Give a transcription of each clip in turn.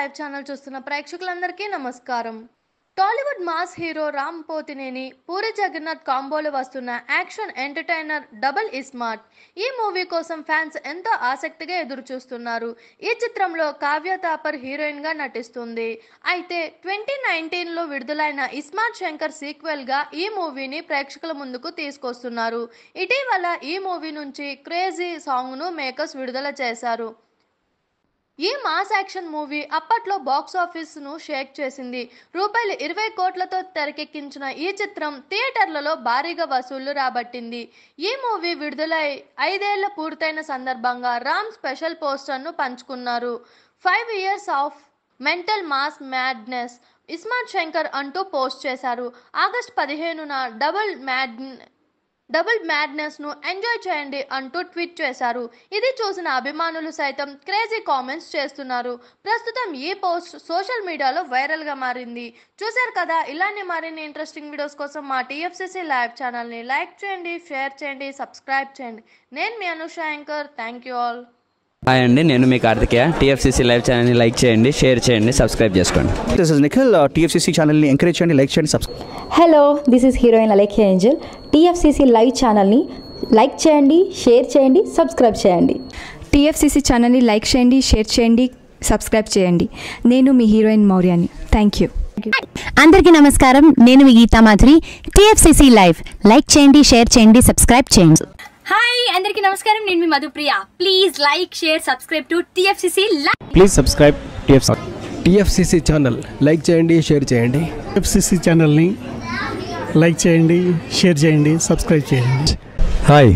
Live channel చూస్తున్న ప్రేక్షకులందరికీ నమస్కారం. టాలీవుడ్ మాస్ హీరో రామ్ పోతినేని పూరి జగన్నాథ్ కాంబోలో వస్తున్న యాక్షన్ ఎంటర్టైనర్ డబుల్ ఇస్మార్ట్. ఈ మూవీ కోసం ఫ్యాన్స్ ఎంతో ఆసక్తిగా ఎదురు చూస్తున్నారు. ఈ చిత్రంలో కావ్య థాపర్ హీరోయిన్ గా నటిస్తుంది. అయితే 2019లో విడుదలైన ఇస్మార్ట్ శంకర్ సీక్వెల్ గా ఈ మూవీని ప్రేక్షకుల ముందుకు తీసుకొస్తున్నారు. ఇటీవల ఈ మూవీ నుంచి క్రేజీ సాంగ్ ను మేకర్స్ విడుదల చేశారు. ఈ మాస్ యాక్షన్ మూవీ అప్పట్లో బాక్స్ ఆఫీస్ ను షేక్ చేసింది. రూపాయలు 20 కోట్లతో తెరకెక్కించిన ఈ చిత్రం థియేటర్లలో భారీగా వసూళ్లు రాబట్టింది. ఈ మూవీ విడుదలై 5 ఏళ్ల పూర్తయిన సందర్భంగా రామ్ స్పెషల్ పోస్టర్ ను పంచుకున్నారు. 5 years of mental mass madness iSmart Shankar అంటూ పోస్ట్ చేశారు. ఆగస్టు 15న డబుల్ మ్యాడ్నెస్ ను ఎంజాయ్ చేయండి అంటూ ట్వీట్ చేశారు. ఇది చూసిన అభిమానులు సైతం క్రేజీ కామెంట్స్ చేస్తున్నారు. ప్రస్తుతం ఈ పోస్ట్ సోషల్ మీడియాలో వైరల్ గా మారింది. చూశారు కదా, ఇలానే మరిన్ని ఇంట్రెస్టింగ్ వీడియోస్ కోసం మా TFCC లైవ్ ఛానల్ ని లైక్ చేయండి, షేర్ చేయండి, సబ్స్క్రైబ్ చేయండి. నేను మీ Anusha anchor. Thank you all. Hi అండి, నేను మీ కార్తికేయ. TFCC లైవ్ ఛానల్ని లైక్ చేయండి, షేర్ చేయండి, సబ్స్క్రైబ్ చేసుకోండి. This is Nikhil. TFCC ఛానల్ని ఎంకరేజ్ చేయండి, లైక్ చేయండి, subscribe. Hello, this is heroine Alekhya Angel. TFCC live ఛానల్ని లైక్ చేయండి, షేర్ చేయండి, సబ్స్క్రైబ్ చేయండి. TFCC ఛానల్ని లైక్ చేయండి, షేర్ చేయండి, సబ్స్క్రైబ్ చేయండి. నేను మీ హీరోయిన్ మౌర్యాని. Thank you. అందరికీ నమస్కారం, నేను మీ Geetha Madhuri. TFCC live like చేయండి, షేర్ చేయండి, సబ్స్క్రైబ్ చేయండి. హాయ్ అందరికీ నమస్కారం, నేను మీ Madhupriya. Please like, share, subscribe to TFCC live. Please subscribe TFCC channel like చేయండి, షేర్ చేయండి. TFCC ఛానల్ని లైక్ చేయండి, షేర్ చేయండి, సబ్స్క్రైబ్ చేయండి. Hi,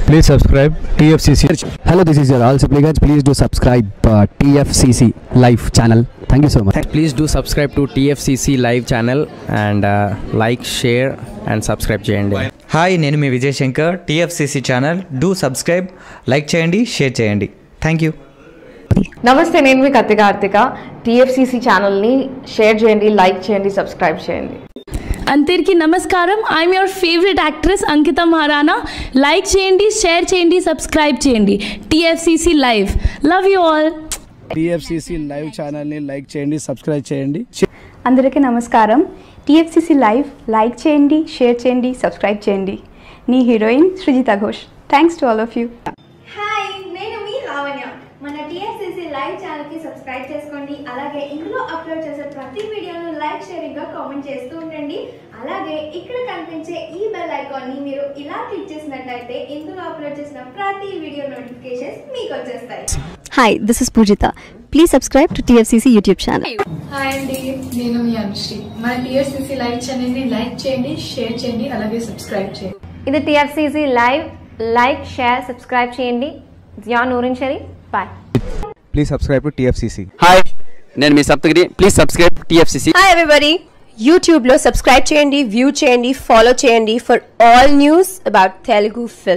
please subscribe TFCC. Hello, this is your ఆల్ సిప్లిగన్స్. Please do subscribe TFCC live channel. Thank you so much. Please do subscribe to TFCC live channel and like, share and subscribe చేయండి. Hi, నేను మీ Vijay Shankar. TFCC channel do subscribe, like చేయండి, share చేయండి. Thank you. నమస్తే, నేను మీ Karthika. TFCC ఛానల్ని share చేయండి, లైక్ చేయండి, సబ్స్క్రైబ్ చేయండి. అందరికీ నమస్కారం, I'm your favourite actress Ankita Maharana. Like చేయండి, షేర్ చేయండి, సబ్స్క్రైబ్ చేయండి. TFCC live. Love you all. TFCC live ఛానల్ని లైక్ చేయండి, సబ్స్క్రైబ్ చేయండి. అందరికీ నమస్కారం. TFCC లైవ్ లైక్ చేయండి, షేర్ చేయండి, సబ్స్క్రైబ్ చేయండి. నీ heroine Srujitha Ghosh. Thanks to all of you. Hi, నేను మీ లావణ్య. మన TFCC లైవ్ ఛానల్కి సబ్స్క్రైబ్ చేసుకోండి. అలాగే ఇందులో అప్లోడ్ చేసే ప్రతి వీడియోను లైక్, షేరింగ్గా కామెంట్ చేస్తూ ఉండండి. అలాగే ఇక్కడ కనిపించే ఈ బెల్ ఐకాన్ని మీరు ఇలా క్లిక్ చేసినట్లయితే ఇందులో అప్లోడ్ చేసిన ప్రతి వీడియో నోటిఫికేషన్స్ మీకు వచ్చేస్తాయి. Hi, this is Poojitha. Please subscribe to TFCC YouTube channel. Hi అండి, నేను మీ అనుశ్రీ. మన TFCC లైవ్ ఛానల్ని లైక్ చేయండి, షేర్ చేయండి, అలాగే సబ్స్క్రైబ్ చేయండి. ఇది TFCC live. Like, share, subscribe చేయండి. Zia Noorin Sharif. Bye. Please subscribe to TFCC. Hi, నేను మీ Saptagiri. Please subscribe TFCC. Hi everybody, యూట్యూబ్లో సబ్స్క్రైబ్ చేయండి, వ్యూ చేయండి, ఫాలో చేయండి for all news about Telugu film.